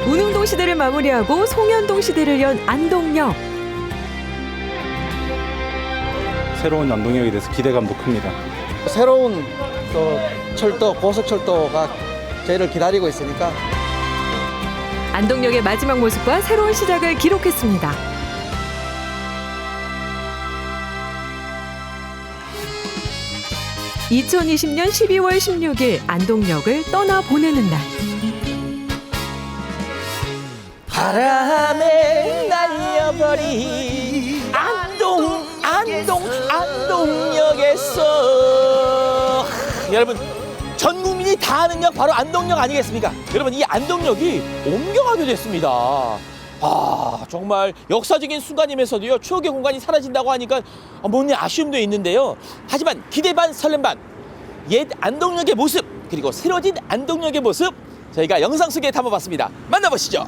운흥동 시대를 마무리하고 송현동 시대를 연 안동역. 새로운 안동역에 대해서 기대감도 큽니다. 새로운 철도, 고속철도가 저희를 기다리고 있으니까 안동역의 마지막 모습과 새로운 시작을 기록했습니다. (2020년 12월 16일) 안동역을 떠나보내는 날. 바람에 날려버린 안동역에서 여러분 전 국민이 다 아는 역 바로 안동역 아니겠습니까? 여러분 이 안동역이 옮겨가게 됐습니다. 아 정말 역사적인 순간이면서도요 추억의 공간이 사라진다고 하니까 뭔가 아쉬움도 있는데요. 하지만 기대 반 설렘 반 옛 안동역의 모습 그리고 새로워진 안동역의 모습 저희가 영상 속에 담아봤습니다. 만나보시죠.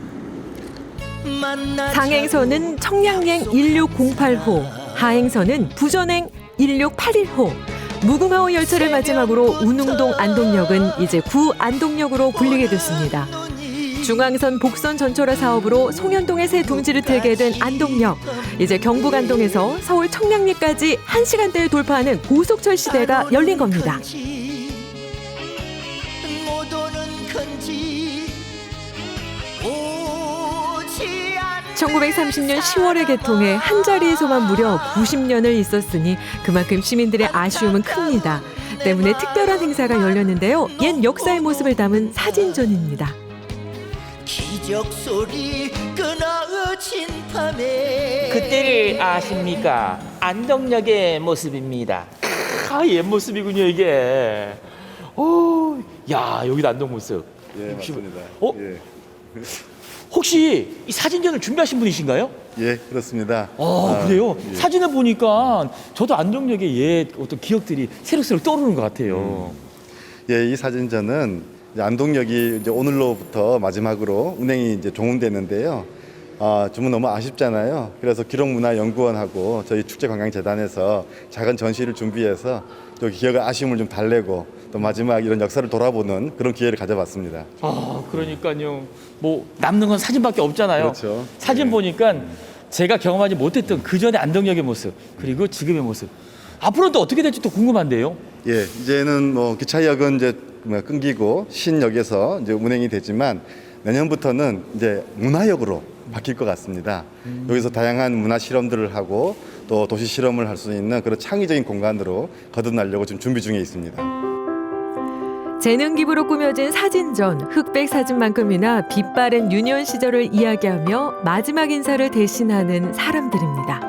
상행선은 청량행 1608호, 하행선은 부전행 1681호. 무궁화호 열차를 마지막으로 운흥동 안동역은 이제 구안동역으로 불리게 됐습니다. 중앙선 복선 전철화 사업으로 송현동의 새 둥지를 틀게 된 안동역. 이제 경북 안동에서 서울 청량리까지 1시간대를 돌파하는 고속철 시대가 열린 겁니다. 1930년 10월에 개통해 한자리에서만 무려 90년을 있었으니 그만큼 시민들의 아쉬움은 큽니다. 때문에 특별한 행사가 열렸는데요. 옛 역사의 모습을 담은 사진전입니다. 기적 소리 끊어진 밤에 그때를 아십니까? 안동역의 모습입니다. 옛 모습이군요 이게. 야 여기도 안동 모습. 예, 맞습니다. 예. 혹시 이 사진전을 준비하신 분이신가요? 예, 그렇습니다. 그래요? 예. 사진을 보니까 저도 안동역의 옛 어떤 기억들이 새록새록 떠오르는 것 같아요. 예, 이 사진전은 이제 안동역이 이제 오늘로부터 마지막으로 운행이 이제 종료되는데요. 좀 너무 아쉽잖아요. 그래서 기록문화연구원하고 저희 축제관광재단에서 작은 전시를 준비해서 또 기억의 아쉬움을 좀 달래고 또 마지막 이런 역사를 돌아보는 그런 기회를 가져봤습니다. 그러니까요. 뭐 남는 건 사진밖에 없잖아요. 그렇죠. 사진 네. 보니까 제가 경험하지 못했던 그 전에 안동역의 모습 그리고 지금의 모습. 앞으로는 또 어떻게 될지 또 궁금한데요. 예, 이제는 뭐 기차역은 이제 끊기고 신역에서 이제 운행이 되지만 내년부터는 이제 문화역으로 바뀔 것 같습니다. 여기서 다양한 문화 실험들을 하고 또 도시 실험을 할 수 있는 그런 창의적인 공간으로 거듭나려고 지금 준비 중에 있습니다. 재능 기부로 꾸며진 사진전, 흑백 사진만큼이나 빛바랜 유년 시절을 이야기하며 마지막 인사를 대신하는 사람들입니다.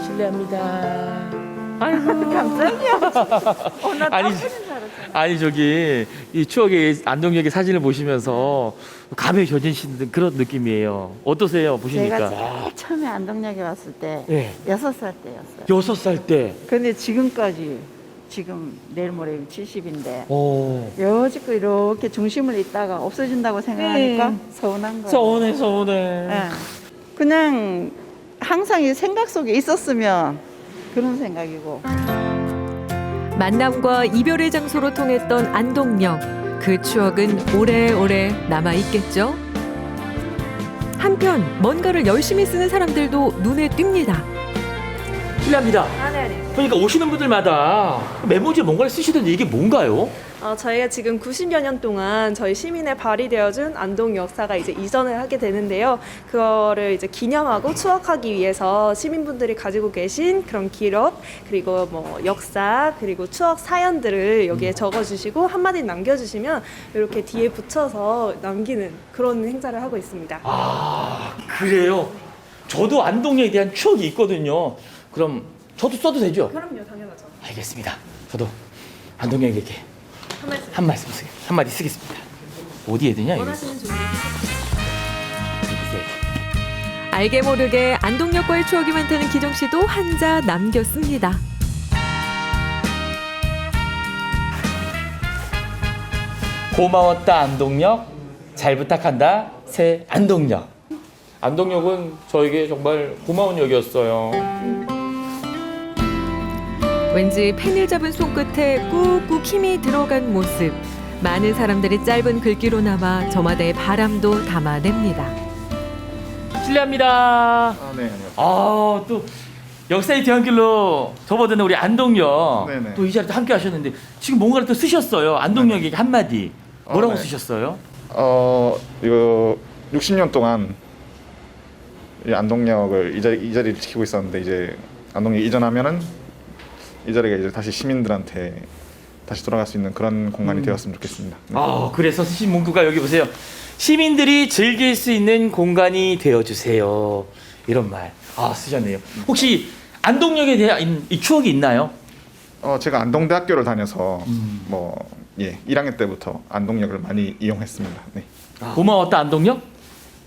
실례합니다. 아이고 깜짝이야. 아니 저기 이 추억의 안동역의 사진을 보시면서 감회 겨진신 그런 느낌이에요. 어떠세요 보시니까? 제가 제일 처음에 안동역에 왔을 때 예. 6살 때였어요. 6살 때. 근데 지금까지 지금 내일 모레 70인데 오. 여지껏 이렇게 중심을 잇다가 없어진다고 생각하니까 서운한 거예요. 서운해. 예. 그냥 항상 이 생각 속에 있었으면 그런 생각이고. 만남과 이별의 장소로 통했던 안동역. 그 추억은 오래오래 남아있겠죠? 한편 뭔가를 열심히 쓰는 사람들도 눈에 띕니다. 실례합니다. 그러니까 오시는 분들마다 메모지에 뭔가를 쓰시던데 이게 뭔가요? 저희가 지금 90여 년 동안 저희 시민의 발이 되어준 안동 역사가 이제 이전을 하게 되는데요. 그거를 이제 기념하고 추억하기 위해서 시민분들이 가지고 계신 그런 기록, 그리고 뭐 역사, 그리고 추억 사연들을 여기에 적어주시고 한마디 남겨주시면 이렇게 뒤에 붙여서 남기는 그런 행사를 하고 있습니다. 그래요? 저도 안동역에 대한 추억이 있거든요. 그럼 저도 써도 되죠? 그럼요, 당연하죠. 알겠습니다. 저도 안동역에게 한마디 쓰겠습니다. 어디에 드냐? 원하시는 종류. 알게 모르게 안동역과의 추억이 많다는 기정 씨도 한자 남겼습니다. 고마웠다 안동역, 잘 부탁한다 새 안동역. 안동역은 저에게 정말 고마운 역이었어요. 왠지 펜을 잡은 손끝에 꾹꾹 힘이 들어간 모습. 많은 사람들이 짧은 글귀로 남아 저마다의 바람도 담아냅니다. 실례합니다. 네, 안녕하세요. 또 역사의 뒤안길로 접어드는 우리 안동역 네네. 또 이 자리에 함께 하셨는데 지금 뭔가를 또 쓰셨어요. 안동역에게 한마디. 뭐라고 네. 쓰셨어요? 이거 60년 동안 이 안동역을 이 자리를 지키고 있었는데 이제 안동역 이전하면은 이 자리가 이제 다시 시민들한테 다시 돌아갈 수 있는 그런 공간이 되었으면 좋겠습니다. 네. 그래서 쓰신 문구가 여기 보세요. 시민들이 즐길 수 있는 공간이 되어주세요. 이런 말. 쓰셨네요. 혹시 안동역에 대한 이 추억이 있나요? 제가 안동대학교를 다녀서 1학년 때부터 안동역을 많이 이용했습니다. 네. 고마웠다 안동역?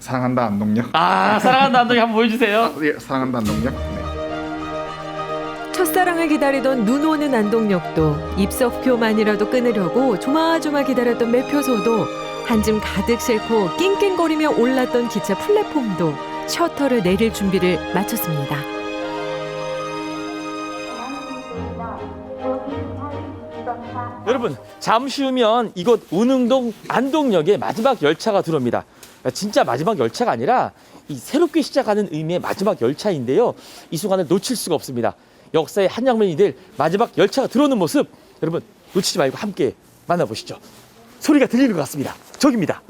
사랑한다 안동역. 사랑한다 안동역 한번 보여주세요. 예, 사랑한다 안동역. 네. 첫사랑을 기다리던 눈 오는 안동역도 입석표만이라도 끊으려고 조마조마 기다렸던 매표소도 한 짐 가득 싣고 낑낑거리며 올랐던 기차 플랫폼도 셔터를 내릴 준비를 마쳤습니다. 여러분 잠시 후면 이곳 운흥동 안동역에 마지막 열차가 들어옵니다. 진짜 마지막 열차가 아니라 이 새롭게 시작하는 의미의 마지막 열차인데요. 이 순간을 놓칠 수가 없습니다. 역사의 한 장면이 될 마지막 열차가 들어오는 모습 여러분 놓치지 말고 함께 만나보시죠. 소리가 들리는 것 같습니다. 저기입니다.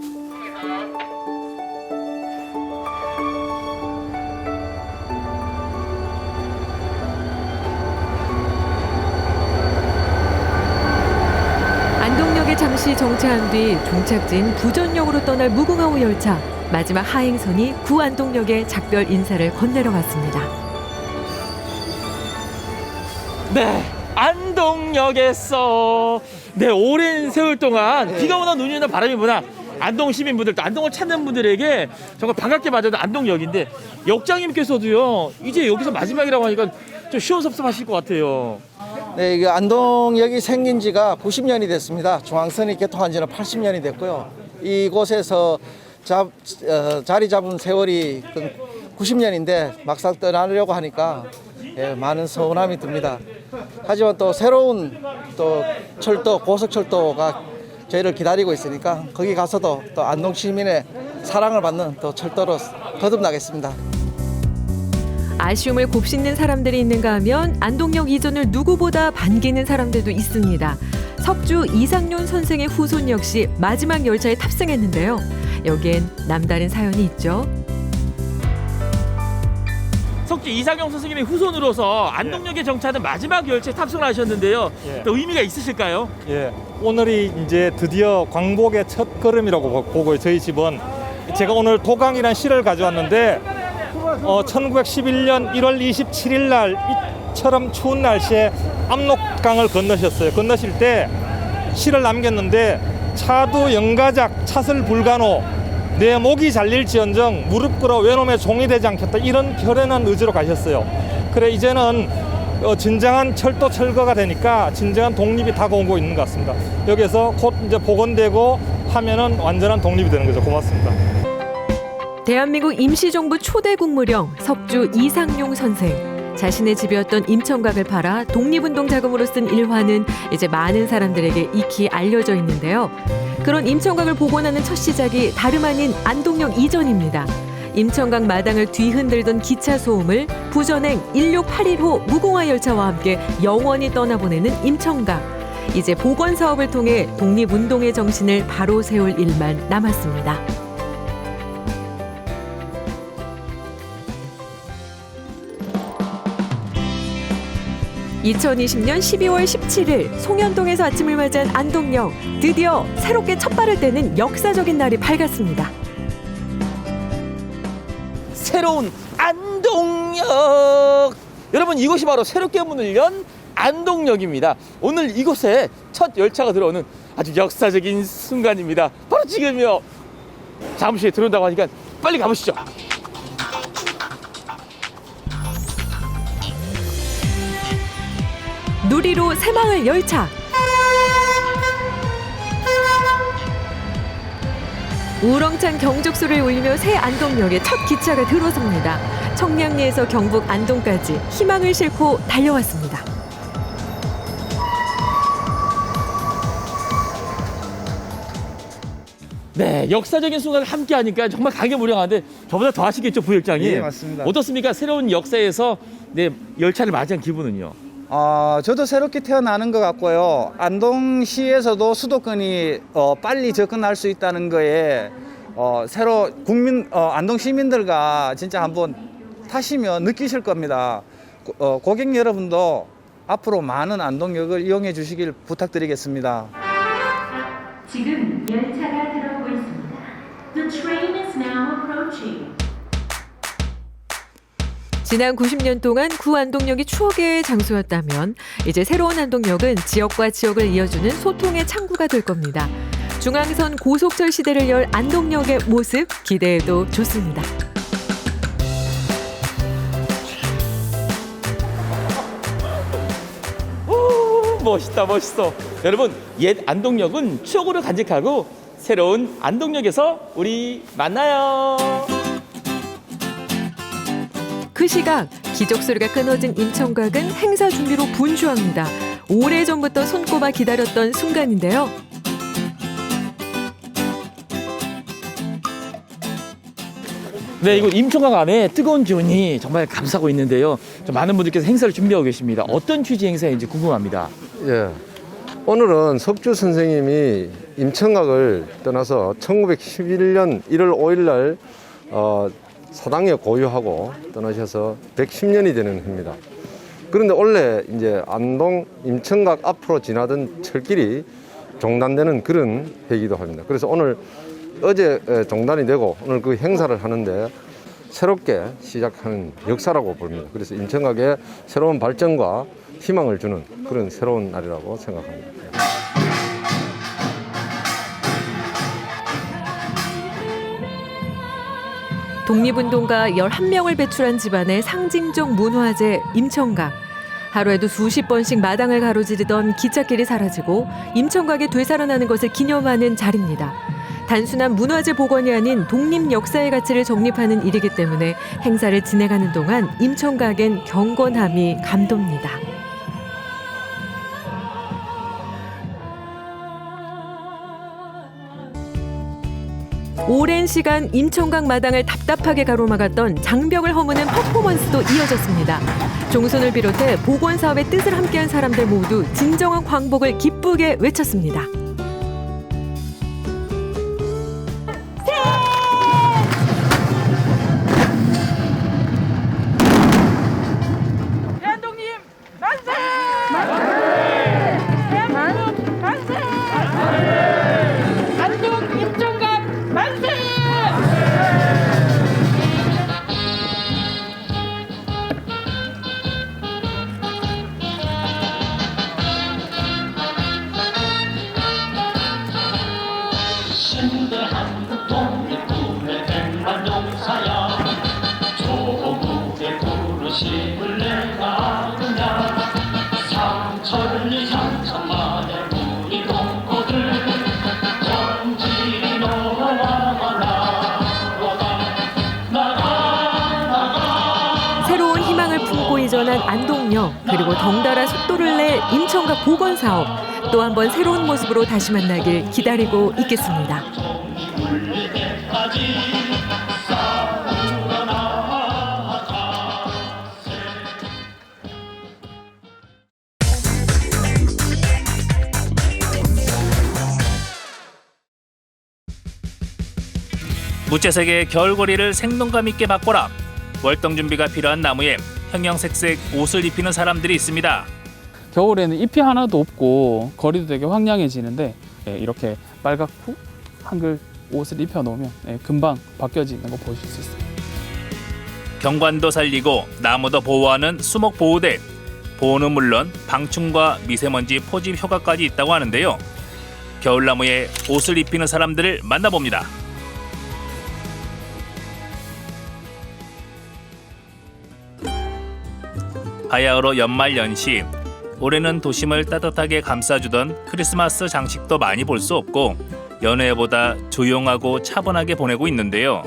안동역에 잠시 정차한 뒤 종착지인 부전역으로 떠날 무궁화호 열차. 마지막 하행선이 구안동역에 작별 인사를 건네러 갔습니다. 네, 안동역에서 오랜 세월 동안 비가 오나 눈이 오나 바람이 부나 안동 시민분들 또 안동을 찾는 분들에게 정말 반갑게 맞아준 안동역인데 역장님께서도요 이제 여기서 마지막이라고 하니까 좀 시원섭섭하실 것 같아요. 네, 이게 안동역이 생긴 지가 90년이 됐습니다. 중앙선이 개통한 지는 80년이 됐고요. 이곳에서 자리 잡은 세월이 90년인데 막상 떠나려고 하니까 많은 서운함이 듭니다. 하지만 또 새로운 또 철도, 고속철도가 저희를 기다리고 있으니까 거기 가서도 또 안동 시민의 사랑을 받는 또 철도로 거듭나겠습니다. 아쉬움을 곱씹는 사람들이 있는가 하면 안동역 이전을 누구보다 반기는 사람들도 있습니다. 석주 이상윤 선생의 후손 역시 마지막 열차에 탑승했는데요. 여기엔 남다른 사연이 있죠. 석주 이상용 선생님의 후손으로서 안동역에 정차하는 마지막 열차에 탑승을 하셨는데요. 또 의미가 있으실까요? 예, 오늘이 이제 드디어 광복의 첫 걸음이라고 보고요. 저희 집은 제가 오늘 도강이라는 시를 가져왔는데 1911년 1월 27일 날 이처럼 추운 날씨에 압록강을 건너셨어요. 건너실 때 시를 남겼는데 차도 영가작 차설 불가노 내 목이 잘릴지언정 무릎 꿇어 외놈의 종이 되지 않겠다 이런 결연한 의지로 가셨어요. 그래 이제는 진정한 철도 철거가 되니까 진정한 독립이 다가오고 있는 것 같습니다. 여기서 곧 이제 복원되고 하면은 완전한 독립이 되는 거죠. 고맙습니다. 대한민국 임시정부 초대 국무령 석주 이상용 선생. 자신의 집이었던 임청각을 팔아 독립운동 자금으로 쓴 일화는 이제 많은 사람들에게 익히 알려져 있는데요. 그런 임청각을 복원하는 첫 시작이 다름 아닌 안동역 이전입니다. 임청각 마당을 뒤흔들던 기차 소음을 부전행 1681호 무궁화 열차와 함께 영원히 떠나보내는 임청각. 이제 복원 사업을 통해 독립운동의 정신을 바로 세울 일만 남았습니다. 2020년 12월 17일 송현동에서 아침을 맞이한 안동역. 드디어 새롭게 첫 발을 떼는 역사적인 날이 밝았습니다. 새로운 안동역! 여러분 이곳이 바로 새롭게 문을 연 안동역입니다. 오늘 이곳에 첫 열차가 들어오는 아주 역사적인 순간입니다. 바로 지금이요. 잠시 후에 들어온다고 하니까 빨리 가보시죠. 누리로 새마을 열차. 우렁찬 경적소를 울리며 새 안동역에 첫 기차가 들어섭니다. 청량리에서 경북 안동까지 희망을 싣고 달려왔습니다. 네, 역사적인 순간을 함께 하니까 정말 감개무량한데 저보다 더 하시겠죠, 부회장님? 예, 맞습니다. 어떻습니까? 새로운 역사에서 네, 열차를 맞이한 기분은요? 저도 새롭게 태어나는 것 같고요. 안동시에서도 수도권이 빨리 접근할 수 있다는 거에 새로 안동 시민들과 진짜 한번 타시면 느끼실 겁니다. 고객 여러분도 앞으로 많은 안동역을 이용해 주시길 부탁드리겠습니다. 지금 열차가 들어오고 있습니다. The train is now approaching. 지난 90년 동안 구 안동역이 추억의 장소였다면 이제 새로운 안동역은 지역과 지역을 이어주는 소통의 창구가 될 겁니다. 중앙선 고속철 시대를 열 안동역의 모습 기대해도 좋습니다. 멋있다, 멋있어. 여러분, 옛 안동역은 추억으로 간직하고 새로운 안동역에서 우리 만나요. 그 시각 기적 소리가 끊어진 임청각은 행사 준비로 분주합니다. 오래전부터 손꼽아 기다렸던 순간인데요. 네, 이곳 임청각 안에 뜨거운 기운이 정말 감싸고 있는데요. 많은 분들께서 행사를 준비하고 계십니다. 어떤 취지 행사인지 궁금합니다. 예. 오늘은 석주 선생님이 임청각을 떠나서 1911년 1월 5일 날 사당에 고유하고 떠나셔서 110년이 되는 해입니다. 그런데 원래 이제 안동 임청각 앞으로 지나던 철길이 종단되는 그런 해이기도 합니다. 그래서 오늘 어제 종단이 되고 오늘 그 행사를 하는데 새롭게 시작하는 역사라고 봅니다. 그래서 임청각의 새로운 발전과 희망을 주는 그런 새로운 날이라고 생각합니다. 독립운동가 11명을 배출한 집안의 상징적 문화재 임청각. 하루에도 수십 번씩 마당을 가로지르던 기찻길이 사라지고 임청각이 되살아나는 것을 기념하는 자리입니다. 단순한 문화재 복원이 아닌 독립 역사의 가치를 정립하는 일이기 때문에 행사를 진행하는 동안 임청각엔 경건함이 감돕니다. 오랜 시간 임청각 마당을 답답하게 가로막았던 장벽을 허무는 퍼포먼스도 이어졌습니다. 종손을 비롯해 복원 사업의 뜻을 함께한 사람들 모두 진정한 광복을 기쁘게 외쳤습니다. 새로운 희망을 품고 이전한 안동역, 그리고 덩달아 속도를 내 임청각 복원 사업, 또 한 번 새로운 모습으로 다시 만나길 기다리고 있겠습니다. 무채색의 겨울거리를 생동감 있게 바꿔라. 월동 준비가 필요한 나무에 형형색색 옷을 입히는 사람들이 있습니다. 겨울에는 잎이 하나도 없고 거리도 되게 황량해지는데 이렇게 빨갛고 한글 옷을 입혀놓으면 금방 바뀌어지는 거 보실 수 있어요. 경관도 살리고 나무도 보호하는 수목보호대. 보호는 물론 방충과 미세먼지 포집 효과까지 있다고 하는데요. 겨울나무에 옷을 입히는 사람들을 만나봅니다. 바야흐로 연말연시. 올해는 도심을 따뜻하게 감싸주던 크리스마스 장식도 많이 볼 수 없고 연회보다 조용하고 차분하게 보내고 있는데요.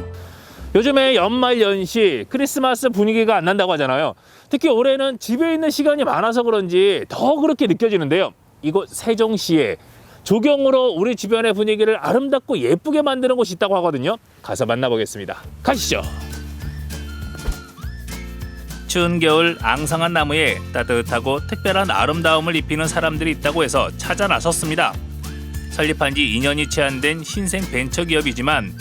요즘에 연말연시 크리스마스 분위기가 안 난다고 하잖아요. 특히 올해는 집에 있는 시간이 많아서 그런지 더 그렇게 느껴지는데요. 이곳 세종시에 조경으로 우리 주변의 분위기를 아름답고 예쁘게 만드는 곳이 있다고 하거든요. 가서 만나보겠습니다. 가시죠. 추운 겨울 앙상한 나무에 따뜻하고 특별한 아름다움을 입히는 사람들이 있다고 해서 찾아 나섰습니다. 설립한 지 2년이 채 안 된 신생 벤처기업이지만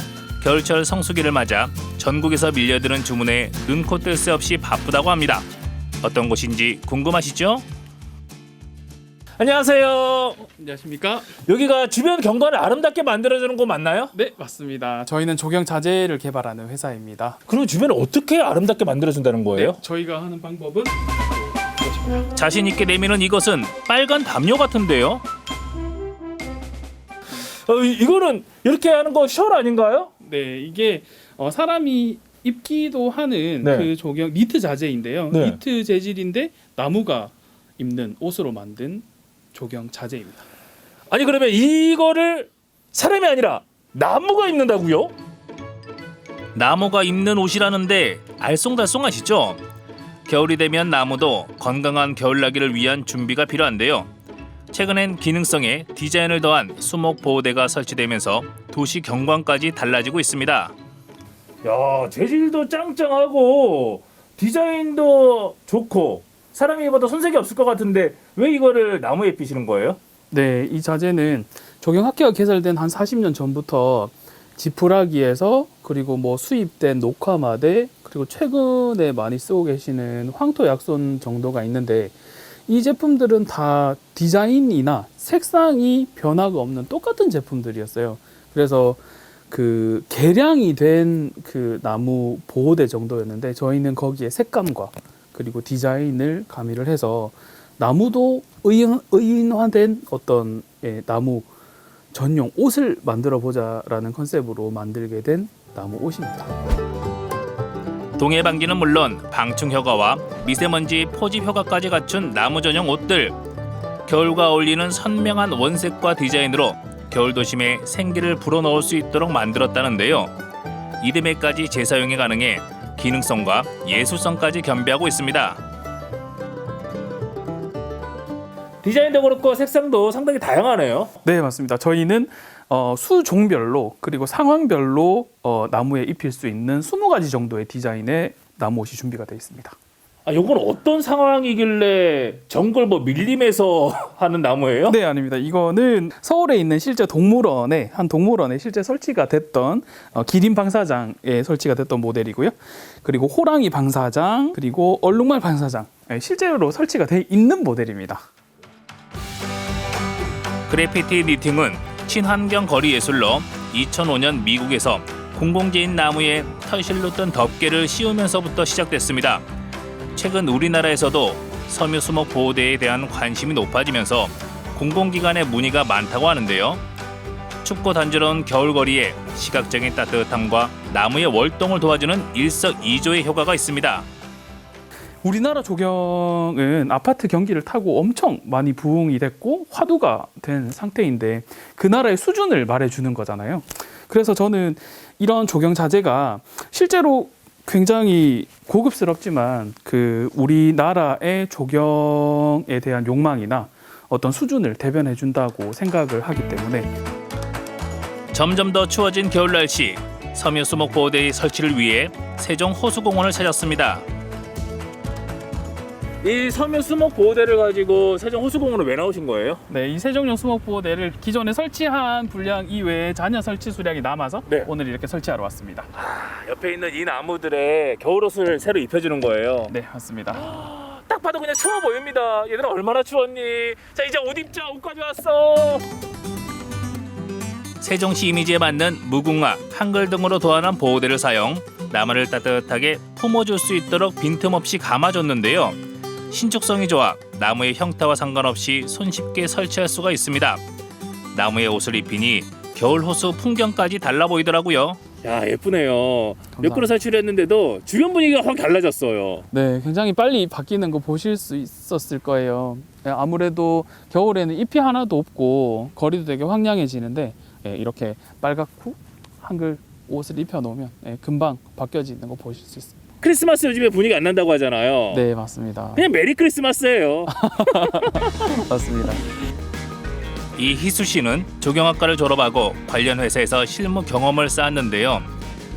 겨울철 성수기를 맞아 전국에서 밀려드는 주문에 눈코 뜰 새 없이 바쁘다고 합니다. 어떤 곳인지 궁금하시죠? 안녕하세요. 안녕하십니까? 여기가 주변 경관을 아름답게 만들어주는 곳 맞나요? 네, 맞습니다. 저희는 조경 자재를 개발하는 회사입니다. 그럼 주변을 어떻게 아름답게 만들어준다는 거예요? 네, 저희가 하는 방법은 자신 있게 내미는 이것은 빨간 담요 같은데요? 이거는 이렇게 하는 거 셜 아닌가요? 네, 이게 사람이 입기도 하는 네. 그 조경 니트 자재인데요. 네. 니트 재질인데 나무가 입는 옷으로 만든 조경 자재입니다. 아니 그러면 이거를 사람이 아니라 나무가 입는다고요? 나무가 입는 옷이라는데 알쏭달쏭하시죠? 겨울이 되면 나무도 건강한 겨울나기를 위한 준비가 필요한데요. 최근엔 기능성에 디자인을 더한 수목 보호대가 설치되면서 도시 경관까지 달라지고 있습니다. 야, 재질도 짱짱하고 디자인도 좋고 사람이 입어도 손색이 없을 것 같은데 왜 이거를 나무에 입히시는 거예요? 네, 이 자재는 조경학회가 개설된 한 40년 전부터 지푸라기에서 그리고 뭐 수입된 녹화마대 그리고 최근에 많이 쓰고 계시는 황토약손 정도가 있는데 이 제품들은 다 디자인이나 색상이 변화가 없는 똑같은 제품들이었어요. 그래서 그 개량이 된 그 나무 보호대 정도였는데 저희는 거기에 색감과 그리고 디자인을 가미를 해서 나무도 의인화된 어떤 나무 전용 옷을 만들어 보자라는 컨셉으로 만들게 된 나무 옷입니다. 동해 방지는 물론 방충 효과와 미세먼지 포집 효과까지 갖춘 나무 전용 옷들. 겨울과 어울리는 선명한 원색과 디자인으로 겨울 도심에 생기를 불어넣을 수 있도록 만들었다는데요. 이듬해까지 재사용이 가능해 기능성과 예술성까지 겸비하고 있습니다. 디자인도 그렇고 색상도 상당히 다양하네요. 네, 맞습니다. 저희는 수종별로 그리고 상황별로 나무에 입힐 수 있는 20가지 정도의 디자인의 나무 옷이 준비가 되어 있습니다. 아, 요건 어떤 상황이길래 정글 뭐 밀림에서 하는 나무예요? 네, 아닙니다. 이거는 서울에 있는 실제 동물원에 실제 설치가 됐던 기린 방사장에 설치가 됐던 모델이고요. 그리고 호랑이 방사장, 그리고 얼룩말 방사장 실제로 설치가 돼 있는 모델입니다. 그래피티 니팅은 친환경 거리 예술로 2005년 미국에서 공공재인 나무에 털실로 뜬 덮개를 씌우면서부터 시작됐습니다. 최근 우리나라에서도 섬유 수목 보호대에 대한 관심이 높아지면서 공공기관의 문의가 많다고 하는데요. 춥고 단조로운 겨울거리에 시각적인 따뜻함과 나무의 월동을 도와주는 일석이조의 효과가 있습니다. 우리나라 조경은 아파트 경기를 타고 엄청 많이 부흥이 됐고 화두가 된 상태인데 그 나라의 수준을 말해주는 거잖아요. 그래서 저는 이런 조경 자재가 실제로 굉장히 고급스럽지만 그 우리나라의 조경에 대한 욕망이나 어떤 수준을 대변해 준다고 생각을 하기 때문에 점점 더 추워진 겨울 날씨, 섬유 수목 보호대의 설치를 위해 세종 호수공원을 찾았습니다. 이 섬유 수목 보호대를 가지고 세종 호수공원으로 왜 나오신 거예요? 네, 이 세종용 수목 보호대를 기존에 설치한 분량 이외에 잔여 설치 수량이 남아서 오늘 이렇게 설치하러 왔습니다. 옆에 있는 이 나무들에 겨울옷을 새로 입혀주는 거예요. 네, 맞습니다. 딱 봐도 그냥 추워 보입니다. 얘들아 얼마나 추웠니? 자, 이제 옷 입자. 옷 가져왔어. 세종시 이미지에 맞는 무궁화, 한글 등으로 도안한 보호대를 사용, 나무를 따뜻하게 품어줄 수 있도록 빈틈없이 감아줬는데요. 신축성이 좋아 나무의 형태와 상관없이 손쉽게 설치할 수가 있습니다. 나무에 옷을 입히니 겨울 호수 풍경까지 달라 보이더라고요. 야, 예쁘네요. 몇 그루 설치를 했는데도 주변 분위기가 확 달라졌어요. 네, 굉장히 빨리 바뀌는 거 보실 수 있었을 거예요. 아무래도 겨울에는 잎이 하나도 없고 거리도 되게 황량해지는데 이렇게 빨갛고 한글 옷을 입혀놓으면 금방 바뀌어지는 거 보실 수 있습니다. 크리스마스 요즘에 분위기 안 난다고 하잖아요. 네, 맞습니다. 그냥 메리 크리스마스예요. 맞습니다. 이희수 씨는 조경학과를 졸업하고 관련 회사에서 실무 경험을 쌓았는데요.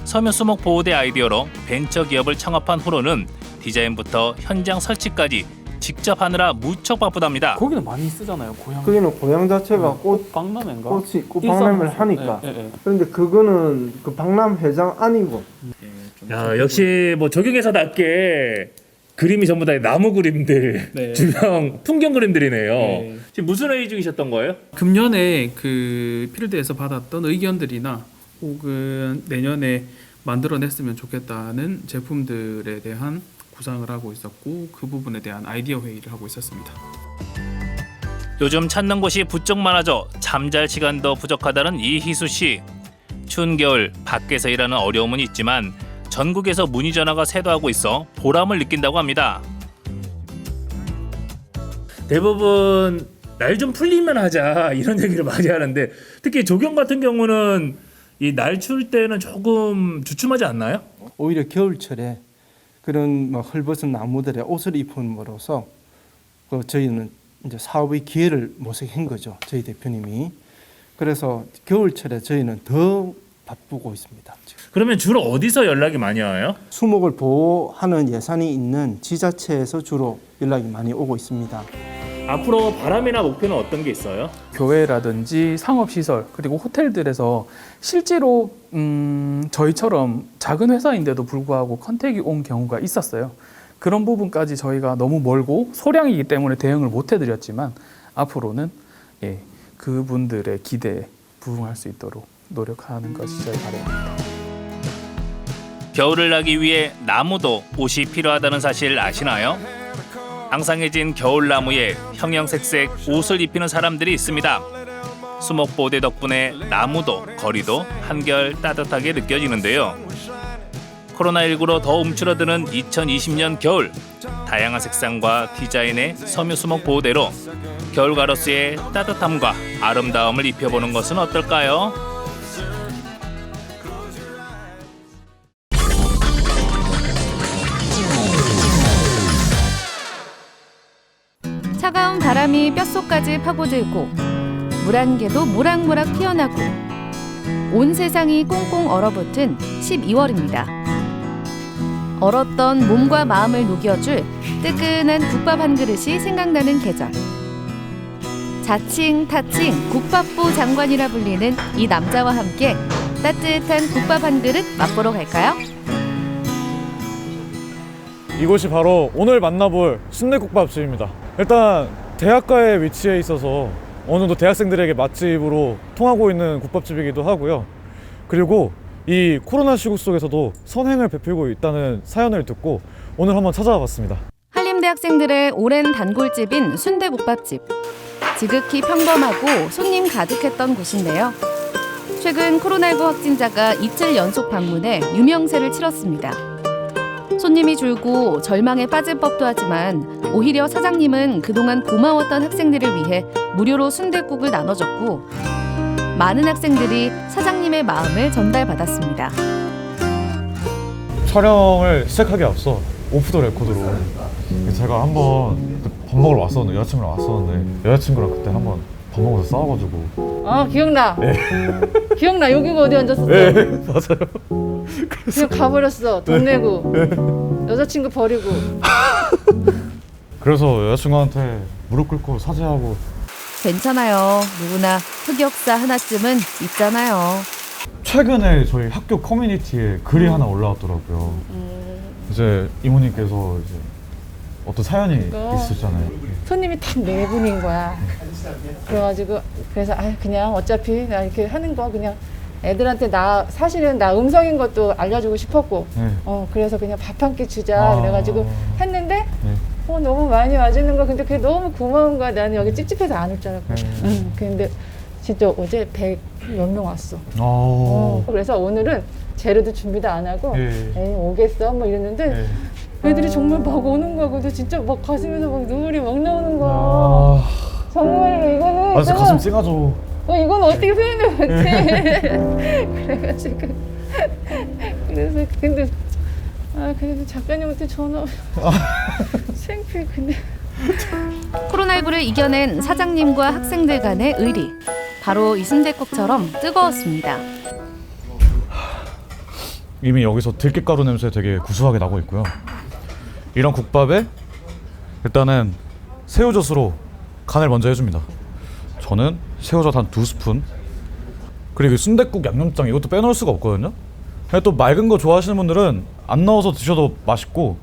섬유수목보호대 아이디어로 벤처기업을 창업한 후로는 디자인부터 현장 설치까지 직접 하느라 무척 바쁘답니다. 거기는 많이 쓰잖아요. 고향. 거기는 고향 자체가 박람회인가? 꽃박람회를 하니까. 그런데 그거는 그 박람 회장 아니고. 야, 역시 뭐 조경에서답게 그림이 전부 다 나무 그림들, 네. 주변 풍경 그림들이네요. 네. 지금 무슨 회의 중이셨던 거예요? 금년에 그 필드에서 받았던 의견들이나 혹은 내년에 만들어냈으면 좋겠다는 제품들에 대한 구상을 하고 있었고 그 부분에 대한 아이디어 회의를 하고 있었습니다. 요즘 찾는 곳이 부쩍 많아져 잠잘 시간도 부족하다는 이희수 씨. 추운 겨울 밖에서 일하는 어려움은 있지만 전국에서 문의 전화가 쇄도하고 있어 보람을 느낀다고 합니다. 대부분 날 좀 풀리면 하자 이런 얘기를 많이 하는데 특히 조경 같은 경우는 이 날 추울 때는 조금 주춤하지 않나요? 오히려 겨울철에 그런 뭐 헐벗은 나무들에 옷을 입음으로써 저희는 이제 사업의 기회를 모색한 거죠. 저희 대표님이. 그래서 겨울철에 저희는 더 바쁘고 있습니다. 그러면 주로 어디서 연락이 많이 와요? 수목을 보호하는 예산이 있는 지자체에서 주로 연락이 많이 오고 있습니다. 앞으로 바람이나 목표는 어떤 게 있어요? 교회라든지 상업시설 그리고 호텔들에서 실제로 저희처럼 작은 회사인데도 불구하고 컨택이 온 경우가 있었어요. 그런 부분까지 저희가 너무 멀고 소량이기 때문에 대응을 못 해드렸지만 앞으로는 그분들의 기대에 부응할 수 있도록 노력하는 것이 저희 바람입니다. 겨울을 나기 위해 나무도 옷이 필요하다는 사실 아시나요? 앙상해진 겨울나무에 형형색색 옷을 입히는 사람들이 있습니다. 수목보호대 덕분에 나무도 거리도 한결 따뜻하게 느껴지는데요. 코로나19로 더 움츠러드는 2020년 겨울, 다양한 색상과 디자인의 섬유수목보호대로 겨울 가로수의 따뜻함과 아름다움을 입혀보는 것은 어떨까요? 차가운 바람이 뼛속까지 파고들고 물 한 개도 모락모락 피어나고 온 세상이 꽁꽁 얼어붙은 12월입니다. 얼었던 몸과 마음을 녹여줄 뜨끈한 국밥 한 그릇이 생각나는 계절. 자칭 타칭 국밥부 장관이라 불리는 이 남자와 함께 따뜻한 국밥 한 그릇 맛보러 갈까요? 이곳이 바로 오늘 만나볼 순대국밥집입니다. 일단 대학가에 위치해 있어서 어느 정도 대학생들에게 맛집으로 통하고 있는 국밥집이기도 하고요. 그리고 이 코로나 시국 속에서도 선행을 베풀고 있다는 사연을 듣고 오늘 한번 찾아와 봤습니다. 한림대학생들의 오랜 단골집인 순대국밥집. 지극히 평범하고 손님 가득했던 곳인데요. 최근 코로나19 확진자가 이틀 연속 방문해 유명세를 치렀습니다. 손님이 줄고 절망에 빠질 법도 하지만 오히려 사장님은 그동안 고마웠던 학생들을 위해 무료로 순댓국을 나눠줬고 많은 학생들이 사장님의 마음을 전달받았습니다. 촬영을 시작하기 앞서 오프 더 레코드로 제가 한번 밥 먹으러 왔었는데 여자친구랑 왔었는데 여자친구랑 그때 한번 밥 먹어서 싸워가지고 아 기억나. 네. 기억나. 여기가 어디 앉았었어? 네 맞아요. 그냥 가버렸어. 돈 내고 여자친구 버리고. 그래서 여자친구한테 무릎 꿇고 사죄하고. 괜찮아요. 누구나 흑역사 하나쯤은 있잖아요. 최근에 저희 학교 커뮤니티에 글이 하나 올라왔더라고요. 이제 이모님께서 이제 어떤 사연이 있으셨잖아요. 손님이 딱 네 분인 거야. 그래가지고 그래서 그냥 어차피 나 이렇게 하는 거 그냥 애들한테 사실은 나 음성인 것도 알려주고 싶었고 그래서 그냥 밥 한 끼 주자 그래가지고 했는데 너무 많이 와주는 거 근데 그게 너무 고마운 거야. 나는 여기 찝찝해서 안 올 줄 알았고 근데 진짜 어제 100 몇 명 왔어. 그래서 오늘은 재료도 준비도 안 하고 에이 오겠어 뭐 이랬는데 애들이 정말 막 오는 거거든. 진짜 막 가슴에서 막 눈물이 막 나오는 거야. 정말로 이거는 진짜 가슴 찡하죠. 이건 어떻게 표현을 못해. 그래가지고 그래서 근데 그래도 작가님한테 전화 창피해. 근데 코로나19 대자부를 이겨낸 사장님과 학생들 간의 의리. 바로 이 순댓국처럼 뜨거웠습니다. 이미 여기서 들깨가루 냄새 되게 구수하게 나고 있고요. 이런 국밥에 일단은 새우젓으로 간을 먼저 해줍니다. 저는 새우젓 한 2스푼, 그리고 순댓국 양념장 이것도 빼놓을 수가 없거든요. 또 맑은 거 좋아하시는 분들은 안 넣어서 드셔도 맛있고,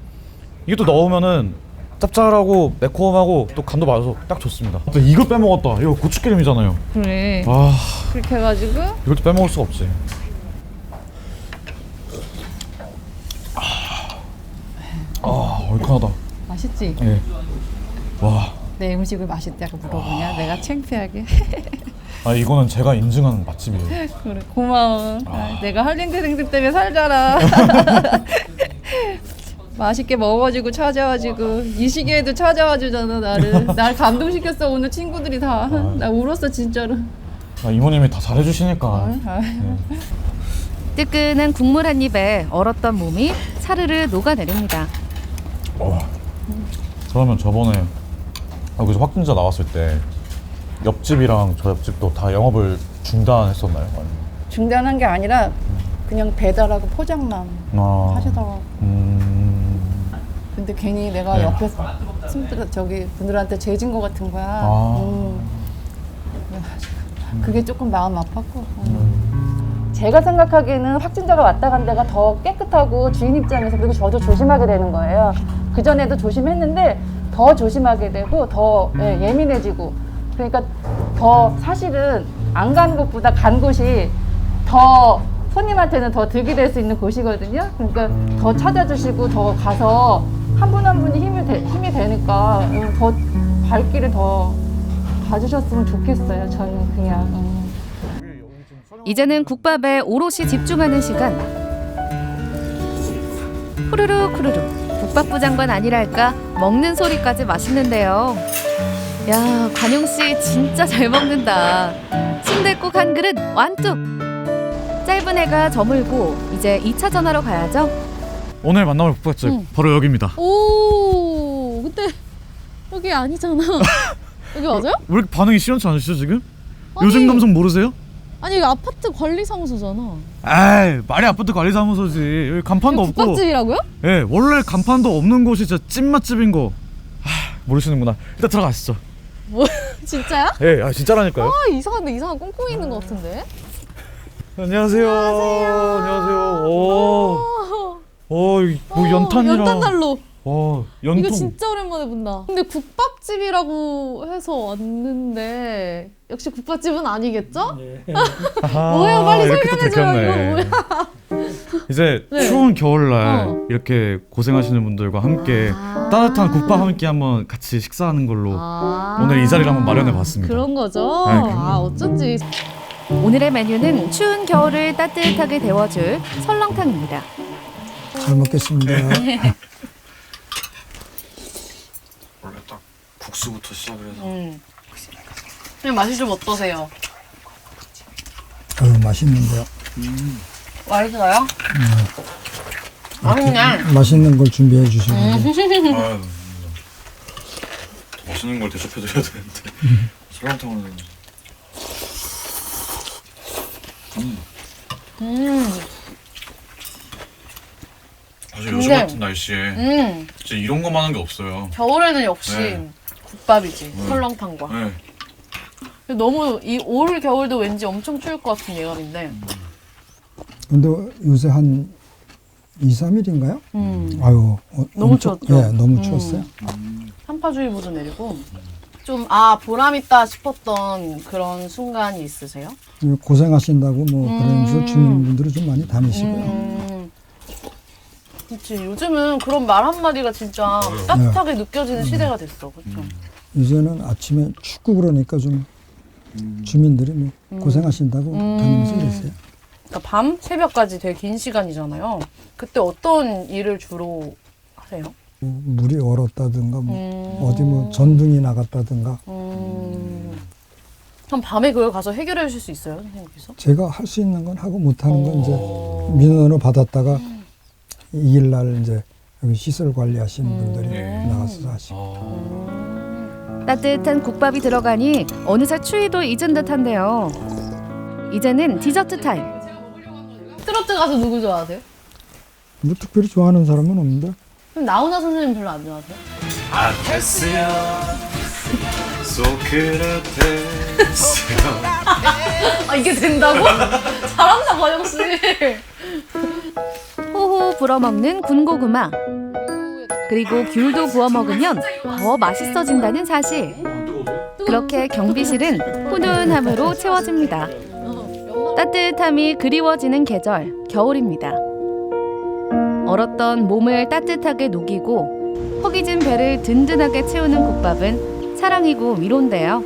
이게 또 넣으면은 짭짤하고 매콤하고 또 간도 맞아서 딱 좋습니다. 또 이거 빼먹었다. 이거 고추기름이잖아요. 그래. 아, 그렇게 해가지고 이것도 빼먹을 수가 없지. 얼큰하다. 맛있지? 예. 와. 내 음식을 맛있다고 물어보냐? 내가 창피하게. 아, 이거는 제가 인증한 맛집이에요. 그래, 고마워. 내가 한림대생들 때문에 살잖아. 맛있게 먹어가지고 찾아와가지고 이 시기에도 찾아와주잖아 나를. 날 감동시켰어 오늘 친구들이 다. 나 울었어 진짜로. 아, 이모님이 다 잘해주시니까. 뜨끈한 국물 한 입에 얼었던 몸이 사르르 녹아내립니다. 그러면 저번에 여기서 확진자 나왔을 때 옆집이랑 저 옆집도 다 영업을 중단했었나요? 아니면? 중단한 게 아니라 그냥 배달하고 포장만 하시더라고. 근데 괜히 내가 네. 옆에서 저기 분들한테 죄진 거 같은 거야. 그게 조금 마음 아팠고. 제가 생각하기에는 확진자가 왔다 간 데가 더 깨끗하고 주인 입장에서, 그리고 저도 조심하게 되는 거예요. 그전에도 조심했는데 더 조심하게 되고 더 예민해지고, 그러니까 더 사실은 안 간 곳보다 간 곳이 더 손님한테는 더 득이 될 수 있는 곳이거든요. 그러니까 더 찾아주시고 더 가서 한 분 한 분이 힘이 되니까 더 발길을 더 봐주셨으면 좋겠어요. 저는 그냥. 이제는 국밥에 오롯이 집중하는 시간. 후루룩 후루룩. 국밥부 장관 아니랄까 먹는 소리까지 맛있는데요. 야, 관용 씨 진짜 잘 먹는다. 순댓국 한 그릇 완뚝. 짧은 해가 저물고 이제 2차 전화로 가야죠. 오늘 만나볼 국밥집 바로 여기입니다. 오, 근데 여기 아니잖아. 여기 맞아요? 왜 이렇게 반응이 시원치 않으시죠 지금? 아니, 요즘 감성 모르세요? 아니 여기 아파트 관리사무소잖아. 에이, 말이 아파트 관리사무소지. 여기 간판도 없고. 국밥집이라고요? 예, 원래 간판도 없는 곳이 진짜 찐맛집인 거. 모르시는구나. 일단 들어가시죠. 뭐 진짜야? 예, 진짜라니까요. 아 이상한데 이상한 꽁꽁이 있는 것 같은데. 안녕하세요. 안녕하세요. 뭐 연탄이랑. 연탄난로. 연통. 이거 진짜 오랜만에 본다. 근데 국밥집이라고 해서 왔는데 역시 국밥집은 아니겠죠? 뭐예요? 빨리 설명해줘요. 이거 뭐야? 이제 네. 추운 겨울날 이렇게 고생하시는 분들과 함께 따뜻한 국밥 함께 한번 같이 식사하는 걸로 오늘 이 자리를 한번 마련해봤습니다. 그런 거죠? 네, 그런 아 어쩐지. 오늘의 메뉴는 추운 겨울을 따뜻하게 데워줄 설렁탕입니다. 잘 먹겠습니다. 원래 딱 국수부터 시작을 해서. 그냥 맛이 좀 어떠세요? 맛있는데요. 맛있어요? 맛있네. 맛있는 걸 준비해 주시고. 맛있는 걸 대접해드려야 되는데 설렁탕은. 사실 요즘 같은 날씨에 진짜 이런 것만 한 게 없어요. 겨울에는 역시 네. 국밥이지. 네. 설렁탕과. 네. 너무 이 올 겨울도 왠지 엄청 추울 것 같은 예감인데. 근데 요새 한 2, 3일인가요? 아유, 너무 추웠죠? 예, 너무 추웠어요. 한파주의보도 내리고. 좀 보람 있다 싶었던 그런 순간이 있으세요? 고생하신다고 그런 식으로 주민분들이 좀 많이 다니시고요. 그렇지. 요즘은 그런 말 한마디가 진짜 따뜻하게 느껴지는 시대가 됐어. 그렇죠? 이제는 아침에 춥고 그러니까 좀 주민들이 고생하신다고 다니면서 그랬어요. 그러니까 밤, 새벽까지 되게 긴 시간이잖아요. 그때 어떤 일을 주로 하세요? 물이 얼었다든가 어디 전등이 나갔다든가. 그럼 밤에 그걸 가서 해결해 주실 수 있어요, 선생님께서? 제가 할 수 있는 건 하고 못 하는 건 이제 민원을 받았다가 이일날 이제 여기 시설 관리하시는 분들이 나가서 하시고. 따뜻한 국밥이 들어가니 어느새 추위도 잊은 듯한데요. 이제는 디저트 타임. 트로트 가수 누구 좋아하세요? 뭐 특별히 좋아하는 사람은 없는데. 그럼 나훈아 선생님 별로 안 좋아하세요? 아 이게 된다고? 잘한다 관영 씨. 호호 불어먹는 군고구마. 그리고 귤도 구워 먹으면 더 맛있어진다는 사실. 그렇게 경비실은 훈훈함으로 채워집니다. 따뜻함이 그리워지는 계절, 겨울입니다. 얼었던 몸을 따뜻하게 녹이고 허기진 배를 든든하게 채우는 국밥은 사랑이고 위로인데요.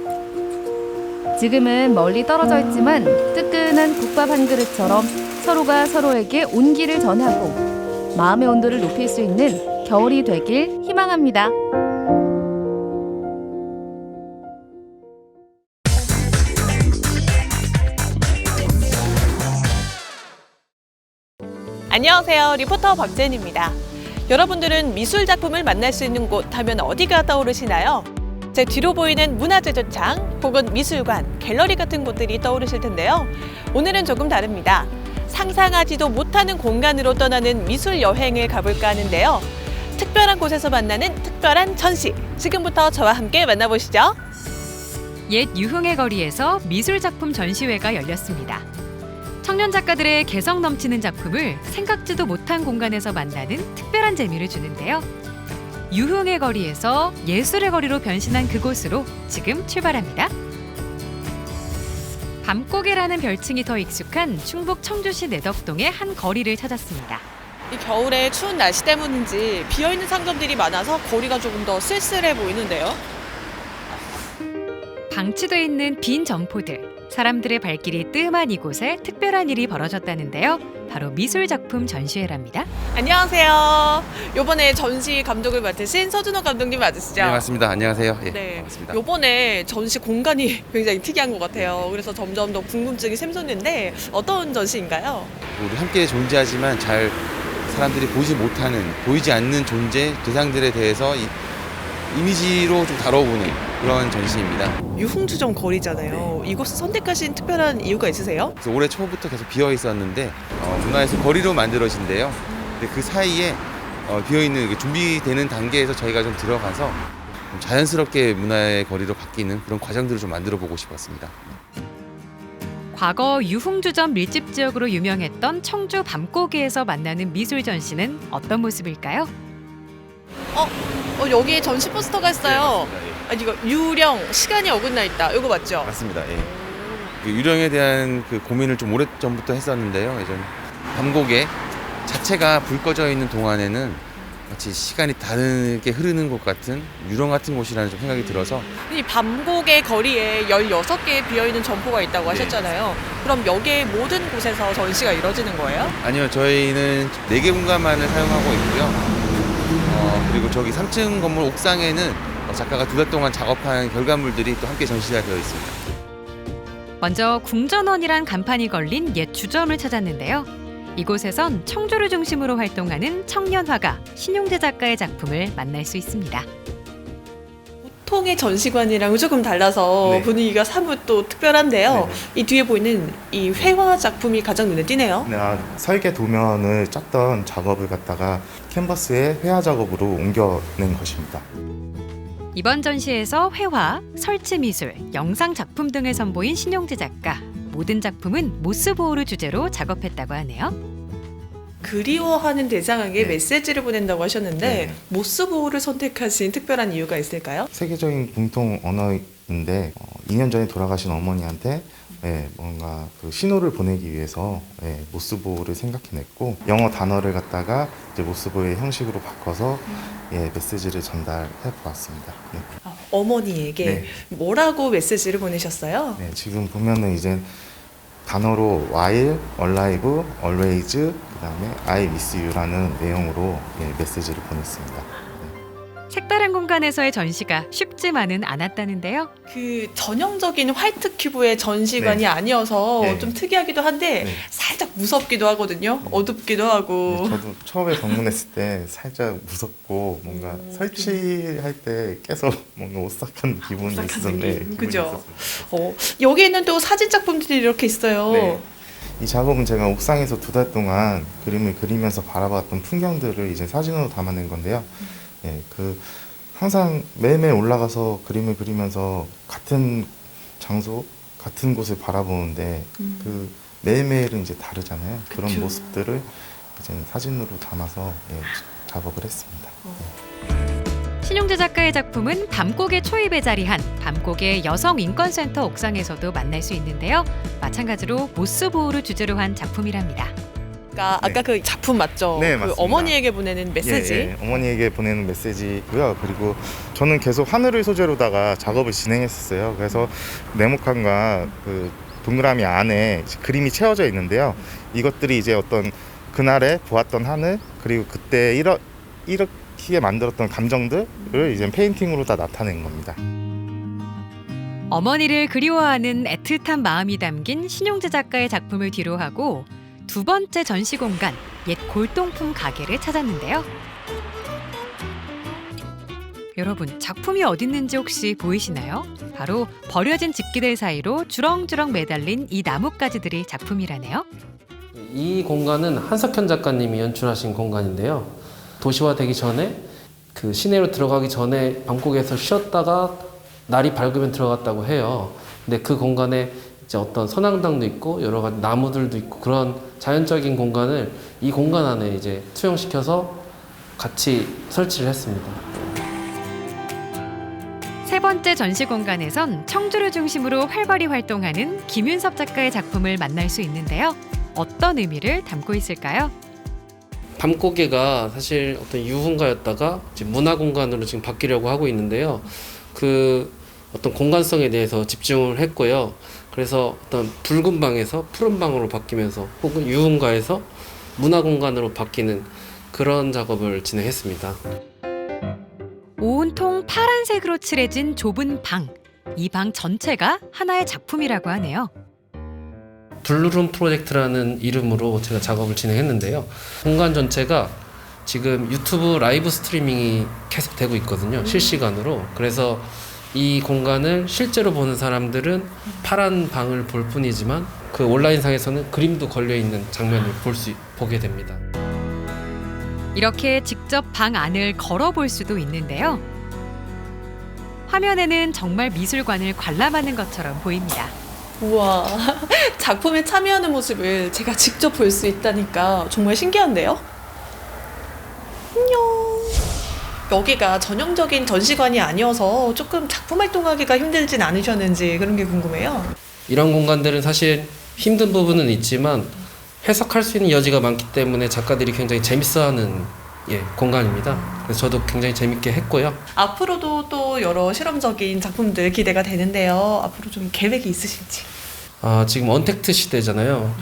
지금은 멀리 떨어져 있지만 뜨끈한 국밥 한 그릇처럼 서로가 서로에게 온기를 전하고 마음의 온도를 높일 수 있는 겨울이 되길 희망합니다. 안녕하세요. 리포터 박재은입니다. 여러분들은 미술 작품을 만날 수 있는 곳 하면 어디가 떠오르시나요? 제 뒤로 보이는 문화제전창 혹은 미술관, 갤러리 같은 곳들이 떠오르실 텐데요. 오늘은 조금 다릅니다. 상상하지도 못하는 공간으로 떠나는 미술 여행을 가볼까 하는데요. 특별한 곳에서 만나는 특별한 전시, 지금부터 저와 함께 만나보시죠. 옛 유흥의 거리에서 미술 작품 전시회가 열렸습니다. 청년 작가들의 개성 넘치는 작품을 생각지도 못한 공간에서 만나는 특별한 재미를 주는데요. 유흥의 거리에서 예술의 거리로 변신한 그곳으로 지금 출발합니다. 밤고개라는 별칭이 더 익숙한 충북 청주시 내덕동의 한 거리를 찾았습니다. 이 겨울에 추운 날씨 때문인지 비어있는 상점들이 많아서 거리가 조금 더 쓸쓸해 보이는데요. 방치돼 있는 빈 점포들, 사람들의 발길이 뜸한 이곳에 특별한 일이 벌어졌다는데요. 바로 미술작품 전시회랍니다. 안녕하세요. 이번에 전시 감독을 맡으신 서준호 감독님 맞으시죠? 네, 맞습니다. 안녕하세요. 예, 네. 반갑습니다. 이번에 전시 공간이 굉장히 특이한 것 같아요. 그래서 점점 더 궁금증이 샘솟는데 어떤 전시인가요? 우리 함께 존재하지만 잘 사람들이 보이지 않는 존재, 대상들에 대해서 이미지로 좀 다뤄보는 그런 전시입니다. 유흥주점 거리잖아요. 이곳을 선택하신 특별한 이유가 있으세요? 그래서 올해 초부터 계속 비어 있었는데 문화예술 거리로 만들어진대요. 근데 그 사이에 비어있는 준비되는 단계에서 저희가 좀 들어가서 좀 자연스럽게 문화의 거리로 바뀌는 그런 과정들을 좀 만들어 보고 싶었습니다. 과거 유흥주점 밀집 지역으로 유명했던 청주 밤고기에서 만나는 미술 전시는 어떤 모습일까요? 여기에 전시 포스터가 있어요. 아니 이거 유령 시간이 어긋나 있다. 이거 맞죠? 맞습니다. 예. 그 유령에 대한 그 고민을 좀 오래전부터 했었는데요. 예전 밤고개 자체가 불 꺼져 있는 동안에는 마치 시간이 다르게 흐르는 것 같은 유령 같은 곳이라는 좀 생각이 들어서 이 밤고개 거리에 16개의 비어있는 점포가 있다고 하셨잖아요. 그럼 여기에 모든 곳에서 전시가 이루어지는 거예요? 아니요. 저희는 4개 공간만을 사용하고 있고요. 그리고 저기 3층 건물 옥상에는 작가가 2달 동안 작업한 결과물들이 또 함께 전시가 되어 있습니다. 먼저 궁전원이란 간판이 걸린 옛 주점을 찾았는데요. 이곳에선 청주를 중심으로 활동하는 청년 화가 신용재 작가의 작품을 만날 수 있습니다. 보통의 전시관이랑 조금 달라서 네. 분위기가 사뭇 또 특별한데요. 네네. 이 뒤에 보이는 이 회화 작품이 가장 눈에 띄네요. 네, 설계 도면을 짰던 작업을 갖다가 캔버스에 회화 작업으로 옮겨낸 것입니다. 이번 전시에서 회화, 설치 미술, 영상 작품 등을 선보인 신용재 작가. 모든 작품은 모스 보호를 주제로 작업했다고 하네요. 그리워하는 대상에게 네. 메시지를 보낸다고 하셨는데 네. 모스 보호를 선택하신 특별한 이유가 있을까요? 세계적인 공통 언어인데 2년 전에 돌아가신 어머니한테 뭔가 그 신호를 보내기 위해서 모스보를 생각해냈고 영어 단어를 갖다가 이제 모스보의 형식으로 바꿔서 메시지를 전달해 보았습니다. 네. 어머니에게 네. 뭐라고 메시지를 보내셨어요? 네, 지금 보면은 이제 단어로 while, alive, always, 그다음에 I miss you라는 내용으로 메시지를 보냈습니다. 색다른 공간에서의 전시가 쉽지만은 않았다는데요. 그 전형적인 화이트 큐브의 전시관이 네. 아니어서 네. 좀 특이하기도 한데 네. 살짝 무섭기도 하거든요. 어둡기도 하고. 네, 저도 처음에 방문했을 때 살짝 무섭고 뭔가 설치할 때 깨서 뭔가 오싹한 기분이 있었는데 그죠? 여기에는 또 사진 작품들이 이렇게 있어요. 네. 이 작업은 제가 옥상에서 2달 동안 그림을 그리면서 바라봤던 풍경들을 이제 사진으로 담아낸 건데요. 예, 그 항상 매일매일 올라가서 그림을 그리면서 같은 장소, 같은 곳을 바라보는데 그 매일매일은 이제 다르잖아요. 그런 그쵸. 모습들을 이제 사진으로 담아서 작업을 했습니다. 신용재 작가의 작품은 밤고개 초입에 자리한 밤고개 여성인권센터 옥상에서도 만날 수 있는데요. 마찬가지로 모스 보호를 주제로 한 작품이랍니다. 아까 그 작품 맞죠? 네, 그 맞습니다. 어머니에게 보내는 메시지. 예, 어머니에게 보내는 메시지고요. 그리고 저는 계속 하늘을 소재로다가 작업을 진행했었어요. 그래서 네모칸과 그 동그라미 안에 그림이 채워져 있는데요. 이것들이 이제 어떤 그날에 보았던 하늘 그리고 그때 이렇게 만들었던 감정들을 이제 페인팅으로 다 나타낸 겁니다. 어머니를 그리워하는 애틋한 마음이 담긴 신용재 작가의 작품을 뒤로하고 두 번째 전시 공간 옛 골동품 가게를 찾았는데요. 여러분, 작품이 어딨는지 혹시 보이시나요? 바로 버려진 집기들 사이로 주렁주렁 매달린 이 나뭇가지들이 작품이라네요. 이 공간은 한석현 작가님이 연출하신 공간인데요. 도시화되기 전에 그 시내로 들어가기 전에 밤고개에서 쉬었다가 날이 밝으면 들어갔다고 해요. 근데 그 공간에 이제 어떤 선앙당도 있고 여러 가지 나무들도 있고 그런 자연적인 공간을 이 공간 안에 이제 투영시켜서 같이 설치를 했습니다. 세 번째 전시 공간에선 청주를 중심으로 활발히 활동하는 김윤섭 작가의 작품을 만날 수 있는데요. 어떤 의미를 담고 있을까요? 밤고개가 사실 어떤 유흥가였다가 이제 문화 공간으로 지금 바뀌려고 하고 있는데요. 그 어떤 공간성에 대해서 집중을 했고요. 그래서 어떤 붉은 방에서 푸른 방으로 바뀌면서 혹은 유흥가에서 문화 공간으로 바뀌는 그런 작업을 진행했습니다. 온통 파란색으로 칠해진 좁은 방. 이 방 전체가 하나의 작품이라고 하네요. 블루룸 프로젝트라는 이름으로 제가 작업을 진행했는데요. 공간 전체가 지금 유튜브 라이브 스트리밍이 계속 되고 있거든요. 실시간으로. 그래서 이 공간을 실제로 보는 사람들은 파란 방을 볼 뿐이지만 그 온라인상에서는 그림도 걸려있는 장면을 보게 됩니다. 이렇게 직접 방 안을 걸어볼 수도 있는데요. 화면에는 정말 미술관을 관람하는 것처럼 보입니다. 우와, 작품에 참여하는 모습을 제가 직접 볼 수 있다니까 정말 신기한데요? 안녕. 여기가 전형적인 전시관이 아니어서 조금 작품 활동하기가 힘들진 않으셨는지 그런 게 궁금해요. 이런 공간들은 사실 힘든 부분은 있지만 해석할 수 있는 여지가 많기 때문에 작가들이 굉장히 재밌어하는 공간입니다. 그래서 저도 굉장히 재밌게 했고요. 앞으로도 또 여러 실험적인 작품들 기대가 되는데요. 앞으로 좀 계획이 있으신지. 지금 언택트 시대잖아요.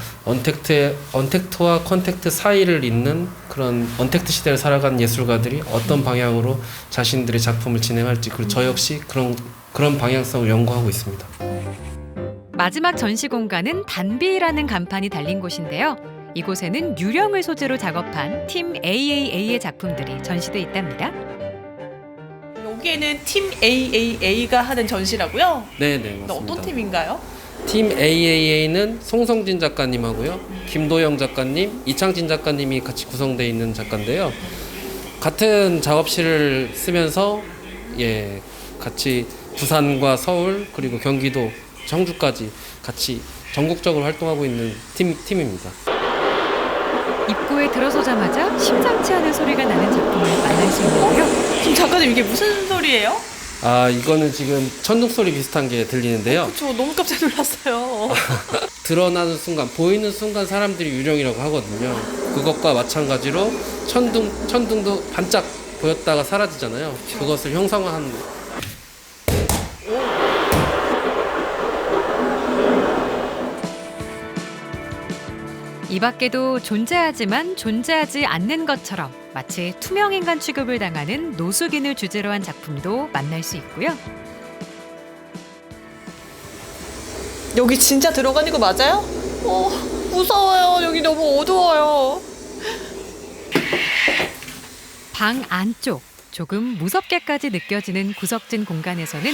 언택트와 컨택트 사이를 잇는 그런 언택트 시대를 살아가는 예술가들이 어떤 방향으로 자신들의 작품을 진행할지 그리고 저 역시 그런 방향성을 연구하고 있습니다. 마지막 전시 공간은 단비라는 간판이 달린 곳인데요. 이곳에는 유령을 소재로 작업한 팀 AAA의 작품들이 전시돼 있답니다. 여기에는 팀 AAA가 하는 전시라고요? 네, 맞습니다. 어떤 팀인가요? 팀 AAA는 송성진 작가님하고요, 김도영 작가님, 이창진 작가님이 같이 구성되어 있는 작가인데요. 같은 작업실을 쓰면서 같이 부산과 서울 그리고 경기도, 청주까지 같이 전국적으로 활동하고 있는 팀입니다. 입구에 들어서자마자 심상치 않은 소리가 나는 작품을 만날 수 있는데요. 지금 작가님 이게 무슨 소리예요? 이거는 지금 천둥 소리 비슷한 게 들리는데요. 저 너무 깜짝 놀랐어요. 드러나는 순간, 보이는 순간 사람들이 유령이라고 하거든요. 그것과 마찬가지로 천둥도 반짝 보였다가 사라지잖아요. 그것을 형상화하는 거예요. 이 밖에도 존재하지만 존재하지 않는 것처럼 마치 투명인간 취급을 당하는 노숙인을 주제로 한 작품도 만날 수 있고요. 여기 진짜 들어가는 거 맞아요? 무서워요. 여기 너무 어두워요. 방 안쪽 조금 무섭게까지 느껴지는 구석진 공간에서는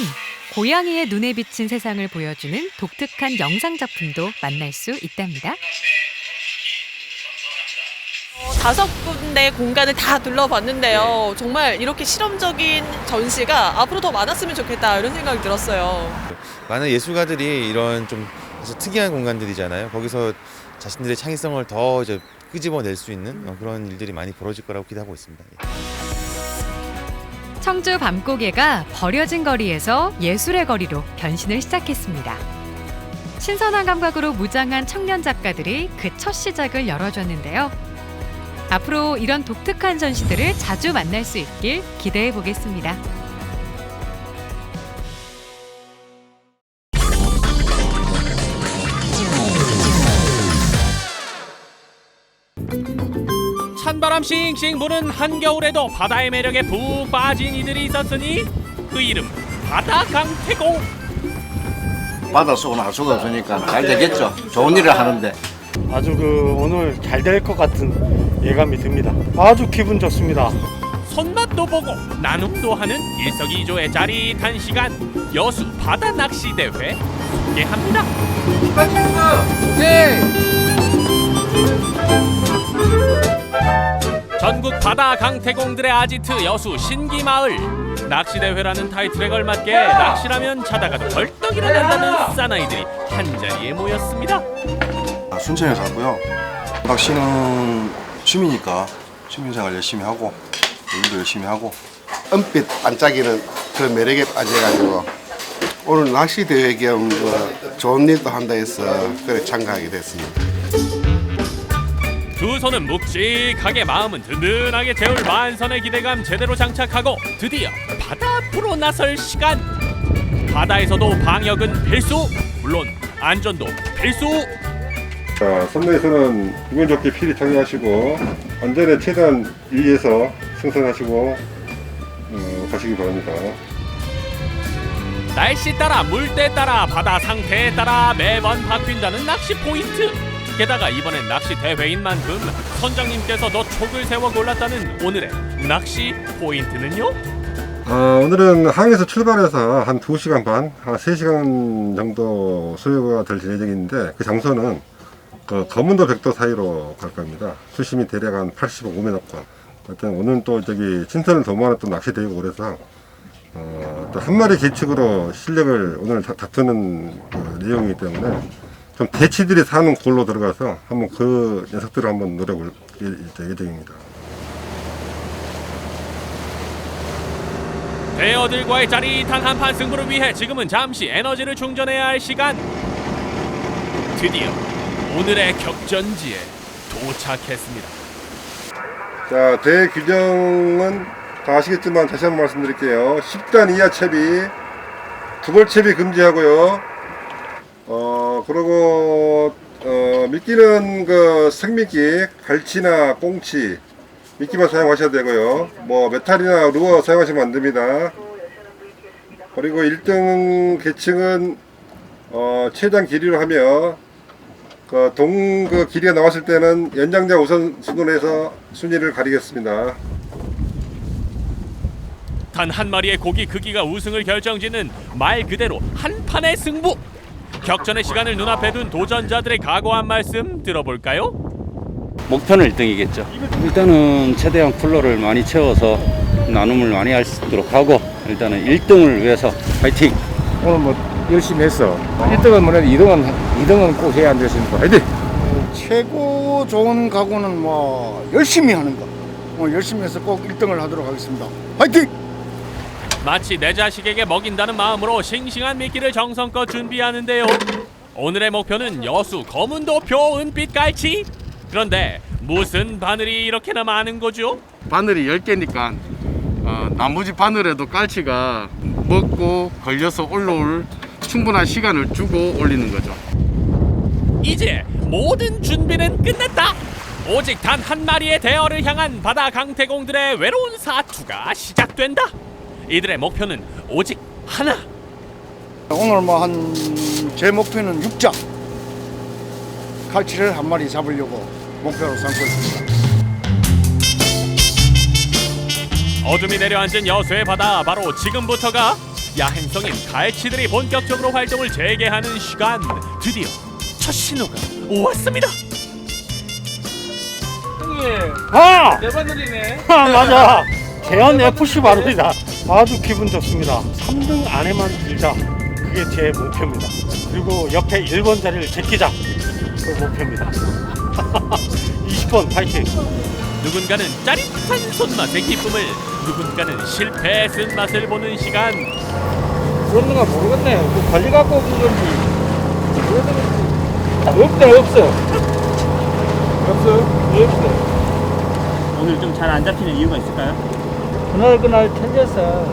고양이의 눈에 비친 세상을 보여주는 독특한 영상 작품도 만날 수 있답니다. 5군데 공간을 다 둘러봤는데요. 정말 이렇게 실험적인 전시가 앞으로 더 많았으면 좋겠다 이런 생각이 들었어요. 많은 예술가들이 이런 좀 아주 특이한 공간들이잖아요. 거기서 자신들의 창의성을 더 이제 끄집어낼 수 있는 그런 일들이 많이 벌어질 거라고 기대하고 있습니다. 청주 밤고개가 버려진 거리에서 예술의 거리로 변신을 시작했습니다. 신선한 감각으로 무장한 청년 작가들이 그 첫 시작을 열어줬는데요. 앞으로 이런 독특한 전시들을 자주 만날 수 있길 기대해 보겠습니다. 찬바람 싱싱 부는 한겨울에도 바다의 매력에 푹 빠진 이들이 있었으니 그 이름 바다 강태공. 바다 속은 알 수가 없으니까 잘 되겠죠. 좋은 일을 하는데 아주 오늘 잘 될 것 같은 예감이 듭니다. 아주 기분 좋습니다. 손맛도 보고 나눔도 하는 일석이조의 짜릿한 시간. 여수 바다 낚시 대회 함께합니다. 전국 바다 강태공들의 아지트 여수 신기마을. 낚시대회라는 타이틀에 걸맞게 낚시라면 자다가도 벌떡 일어난다는 사나이들이 한자리에 모였습니다. 순천에 살고요. 낚시는 취미니까 취미생활 열심히 하고 일도 열심히 하고 은빛 반짝이는 그런 매력에 빠져가지고 오늘 낚시대회 겸 좋은 일도 한다 해서 그래 참가하게 됐습니다. 두 손은 묵직하게 마음은 든든하게 재울 만선의 기대감 제대로 장착하고 드디어 바다 앞으로 나설 시간. 바다에서도 방역은 필수, 물론 안전도 필수. 자, 선내에서는 기분 좋게 필히 착용하시고 안전에 최대한 유의해서 승선하시고 가시기 바랍니다. 날씨 따라 물때 따라 바다 상태에 따라 매번 바뀐다는 낚시 포인트. 게다가 이번엔 낚시 대회인 만큼 선장님께서 더 촉을 세워 골랐다는 오늘의 낚시 포인트는요? 오늘은 항에서 출발해서 한 2시간 반, 한 3시간 정도 소요가 될 예정인데 그 장소는 검은도 백도 사이로 갈 겁니다. 수심이 대략 한 85m권. 하여튼 오늘 또 친선을 도모하는 또 낚시 대회고 그래서 또 한 마리 계측으로 실력을 오늘 다투는 내용이기 때문에 좀 대치들이 사는 골로 들어가서 한번 그 녀석들을 한번 노려볼 예정입니다. 대어들과의 짜릿한 한판 승부를 위해 지금은 잠시 에너지를 충전해야 할 시간. 드디어 오늘의 격전지에 도착했습니다. 자, 대회 규정은 다 아시겠지만 다시 한번 말씀드릴게요. 10단 이하 채비, 두벌 채비 금지하고요. 그리고 미끼는 생미끼, 갈치나 꽁치 미끼만 사용하셔야 되고요. 메탈이나 루어 사용하시면 안 됩니다. 그리고 1등 계층은 최장 길이로 하며 길이가 나왔을 때는 연장자 우선 순으로 순위를 가리겠습니다. 단 한 마리의 고기 크기가 우승을 결정짓는 말 그대로 한판의 승부. 격전의 시간을 눈앞에 둔 도전자들의 각오한 말씀 들어볼까요? 목표는 1등이겠죠. 일단은 최대한 쿨러를 많이 채워서 나눔을 많이 할 수 있도록 하고 일단은 1등을 위해서 파이팅! 오늘 열심히 했어. 1등은 뭐래도 2등은 꼭 해야 안 되겠습니까? 화이팅! 최고 좋은 각오는 열심히 하는 거. 열심히 해서 꼭 1등을 하도록 하겠습니다. 화이팅! 마치 내 자식에게 먹인다는 마음으로 싱싱한 미끼를 정성껏 준비하는데요. 오늘의 목표는 여수 검은도표 은빛 갈치. 그런데 무슨 바늘이 이렇게나 많은 거죠? 바늘이 10개니까 나머지 바늘에도 깔치가 먹고 걸려서 올라올 충분한 시간을 주고 올리는 거죠. 이제 모든 준비는 끝났다. 오직 단 한 마리의 대어를 향한 바다 강태공들의 외로운 사투가 시작된다. 이들의 목표는 오직 하나. 오늘 뭐 제 목표는 6자 갈치를 한 마리 잡으려고 목표로 삼고 있습니다. 어둠이 내려앉은 여수의 바다, 바로 지금부터가 야행성인 갈치들이 본격적으로 활동을 재개하는 시간. 드디어 첫 신호가 왔습니다. 아! 대바늘이네. 맞아. 대한 FC 바로이다. 아주 기분 좋습니다. 3등 안에만 들자. 그게 제 목표입니다. 그리고 옆에 1번 자리를 제끼자. 그 목표입니다. 20번 파이팅. 누군가는 짜릿한 손맛의 기쁨을, 누군가는 실패의 쓴맛을 보는 시간. 그런 거 모르겠네. 그 관리 갖고 온 건지. 없대 없어. 없어. 오늘 좀 잘 안 잡히는 이유가 있을까요? 그날 틀려서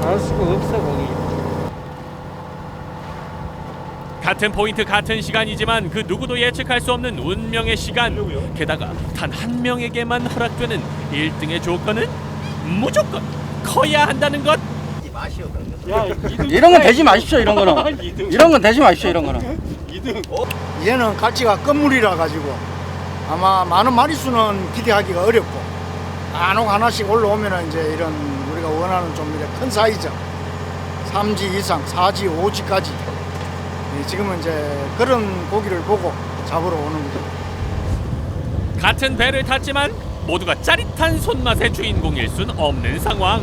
알 수가 없어 거기. 같은 포인트 같은 시간이지만 그 누구도 예측할 수 없는 운명의 시간. 게다가 단 한 명에게만 허락되는 1등의 조건은 무조건 커야 한다는 것. 이런 건 되지 마십시오. 이런 거는. 이런 건 되지 마십시오. 이런 거는. 이제는 갈치가 끝물이라 가지고 아마 많은 마리수는 기대하기가 어렵고 간혹 하나씩 올라오면 이제 이런 우리가 원하는 좀 이렇게 큰 사이즈 3지 이상, 4지, 5지까지 지금은 이제 그런 고기를 보고 잡으러 오는 거죠. 같은 배를 탔지만 모두가 짜릿한 손맛의 주인공일 순 없는 상황.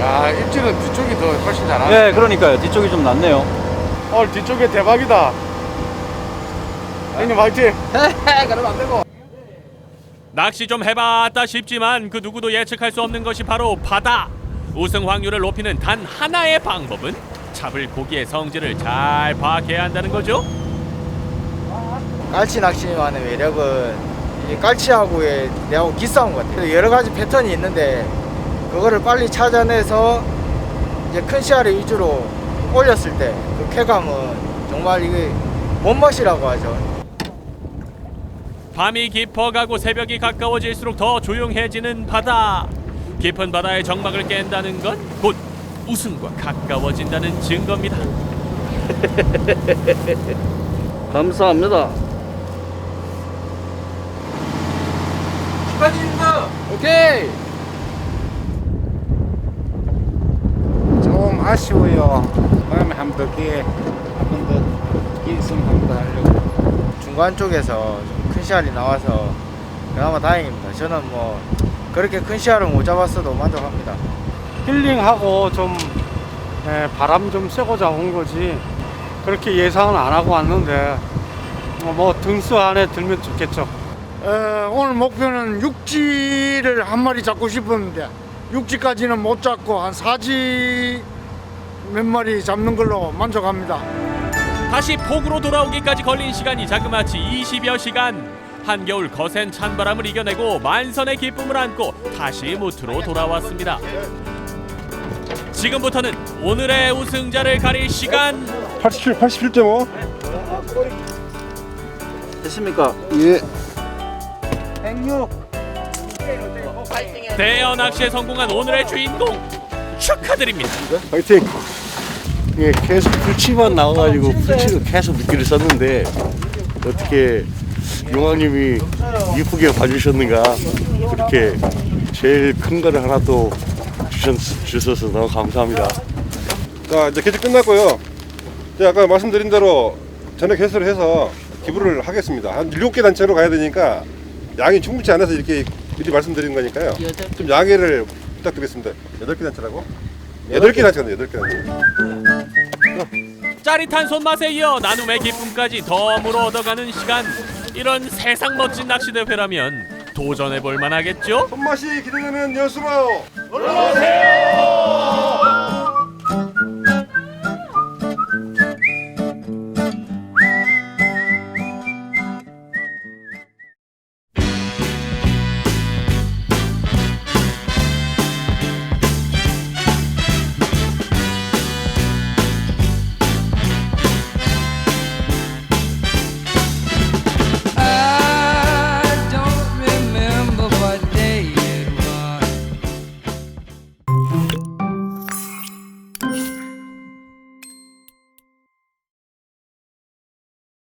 야, 입질은 뒤쪽이 더 훨씬 잘하네. 네, 그러니까요. 뒤쪽이 좀 낫네요. 뒤쪽에 대박이다. 형님 화이팅. 그러면 안 되고. 낚시 좀 해봤다 싶지만 그 누구도 예측할 수 없는 것이 바로 바다. 우승 확률을 높이는 단 하나의 방법은 잡을 고기의 성질을 잘 파악해야 한다는 거죠. 깔치 낚시만의 매력은 이 깔치하고의 내하고 기싸움 같아요. 여러 가지 패턴이 있는데 그거를 빨리 찾아내서 이제 큰 씨알을 위주로 올렸을 때 그 쾌감은 정말 이게 몸맛이라고 하죠. 밤이 깊어가고 새벽이 가까워질수록 더 조용해지는 바다. 깊은 바다의 정막을 깬다는 건 곧 우승과 가까워진다는 증거입니다. 감사합니다. 축하드립니다. 오케이. 좀 아쉬워요. 다음에 한 번 더 기회 있으면 한 번 더 하려고. 중간 쪽에서 좀 큰 씨알이 나와서 그나마 다행입니다. 저는 뭐 그렇게 큰 씨알은 못 잡았어도 만족합니다. 힐링하고 좀 바람 좀 쐬고자 온 거지. 그렇게 예상은 안 하고 왔는데 뭐 등수 안에 들면 좋겠죠. 오늘 목표는 육지를 한 마리 잡고 싶었는데 육지까지는 못 잡고 한 4지 몇 마리 잡는 걸로 만족합니다. 다시 폭우로 돌아오기까지 걸린 시간이 자그마치 20여 시간. 한겨울 거센 찬바람을 이겨내고 만선의 기쁨을 안고 다시 무트로 돌아왔습니다. 지금부터는 오늘의 우승자를 가릴 시간. 87.5. 됐습니까? 예. 106. 대여 낚시에 성공한 오늘의 주인공 축하드립니다. 화이팅! 예, 계속 풀치만 나와가지고 풀치로 계속 미끼를 썼는데 어떻게 용왕님이 이쁘게 봐주셨는가. 그렇게 제일 큰 거를 하나 또 주셔서 너무 감사합니다. 자, 이제 개최 끝났고요. 제가 아까 말씀드린 대로 전액 개설을 해서 기부를 하겠습니다. 한 7개 단체로 가야 되니까 양이 충분치 않아서 이렇게 미리 말씀드린 거니까요. 좀 양해를 부탁드리겠습니다. 8개 단체라고? 8개 단체네, 8개 단체. 짜릿한 손맛에 이어 나눔의 기쁨까지 덤으로 얻어가는 시간. 이런 세상 멋진 낚시 대회라면 도전해볼 만하겠죠? 손맛이 기대되는 여수로 올라오세요!